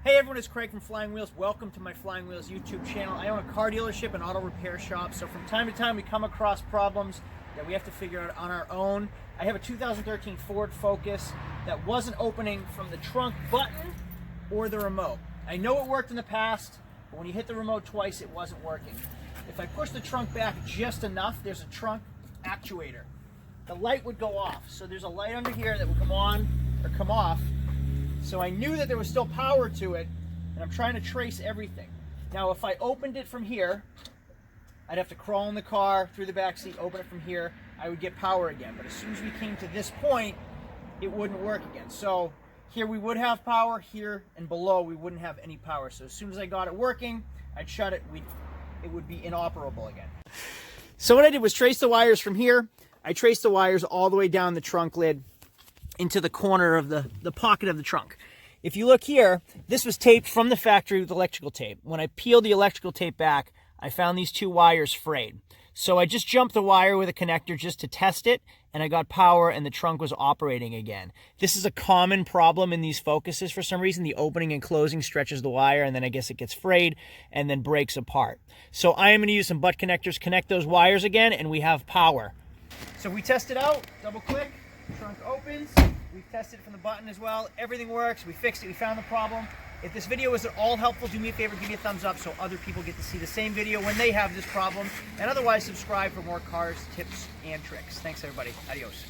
Hey everyone, it's Craig from Flying Wheels. Welcome to my Flying Wheels YouTube channel. I own a car dealership and auto repair shop, so from time to time we come across problems that we have to figure out on our own. I have a 2013 Ford Focus that wasn't opening from the trunk button or the remote. I know it worked in the past, but when you hit the remote twice, it wasn't working. If I push the trunk back just enough, there's a trunk actuator. The light would go off. So there's a light under here that would come on or come off. So I knew that there was still power to it, and I'm trying to trace everything. Now, if I opened it from here, I'd have to crawl in the car, through the back seat, open it from here, I would get power again. But as soon as we came to this point, it wouldn't work again. So here we would have power, here and below we wouldn't have any power. So as soon as I got it working, I'd shut it, it would be inoperable again. So what I did was trace the wires from here. I traced the wires all the way down the trunk lid into the corner of the pocket of the trunk. If you look here, this was taped from the factory with electrical tape. When I peeled the electrical tape back, I found these two wires frayed. So I just jumped the wire with a connector just to test it, and I got power and the trunk was operating again. This is a common problem in these Focuses for some reason. The opening and closing stretches the wire, and then I guess it gets frayed and then breaks apart. So I am going to use some butt connectors, connect those wires again, and we have power. So we test it out, double click. Trunk opens. We've tested it from the button as well. Everything works. We fixed it. We found the problem. If this video was at all helpful, do me a favor, give me a thumbs up so other people get to see the same video when they have this problem. And otherwise, subscribe for more cars, tips, and tricks. Thanks, everybody. Adios.